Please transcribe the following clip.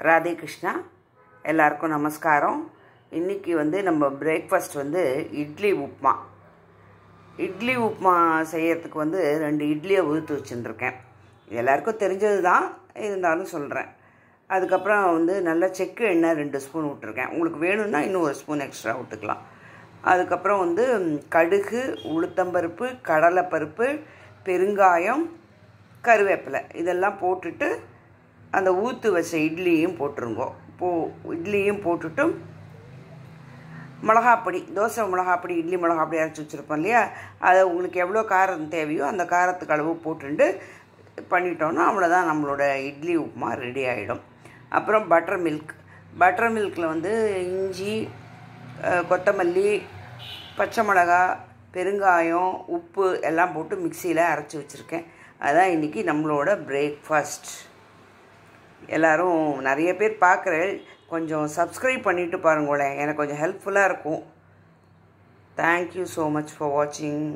ராதே கிருஷ்ணா. எல்லாருக்கும் நமஸ்காரம். இன்றைக்கி நம்ம பிரேக்ஃபாஸ்ட் இட்லி உப்புமா. இட்லி உப்புமா செய்யறதுக்கு 2 இட்லியை ஊற்றி வச்சுட்டுருக்கேன். இது எல்லாருக்கும் தெரிஞ்சது தான், இருந்தாலும் சொல்கிறேன். அதுக்கப்புறம் நல்ல செக்கு எண்ணெய் 2 ஸ்பூன் விட்டுருக்கேன். உங்களுக்கு வேணும்னா இன்னும் 1 ஸ்பூன் எக்ஸ்ட்ரா விட்டுக்கலாம். அதுக்கப்புறம் கடுகு, உளுத்தம்பருப்பு, கடலைப்பருப்பு, பெருங்காயம், கருவேப்பிலை இதெல்லாம் போட்டுட்டு அந்த ஊற்று வச்ச இட்லியும் போட்டுருங்கோ. இட்லியும் போட்டுட்டு மிளகாப்பொடி, தோசை மிளகாப்பொடி, இட்லி மிளகாப்பொடி அரைச்சி வச்சுருப்போம் இல்லையா, அதை உங்களுக்கு எவ்வளோ காரம் தேவையோ அந்த காரத்துக்கு அளவு போட்டுட்டு பண்ணிட்டோன்னா அவ்வளோதான், நம்மளோட இட்லி உப்புமா ரெடி ஆகிடும். அப்புறம் பட்டர் மில்கில் இஞ்சி, கொத்தமல்லி, பச்சை மிளகா, பெருங்காயம், உப்பு எல்லாம் போட்டு மிக்சியில் அரைச்சி வச்சுருக்கேன். அதுதான் இன்றைக்கி நம்மளோட பிரேக்ஃபாஸ்ட். எல்லோரும் நிறைய பேர் பார்க்குறேன், கொஞ்சம் சப்ஸ்கிரைப் பண்ணிவிட்டு பாருங்களேன், எனக்கு கொஞ்சம் ஹெல்ப்ஃபுல்லாக இருக்கும். தேங்க்யூ ஸோ மச் ஃபார் வாட்சிங்.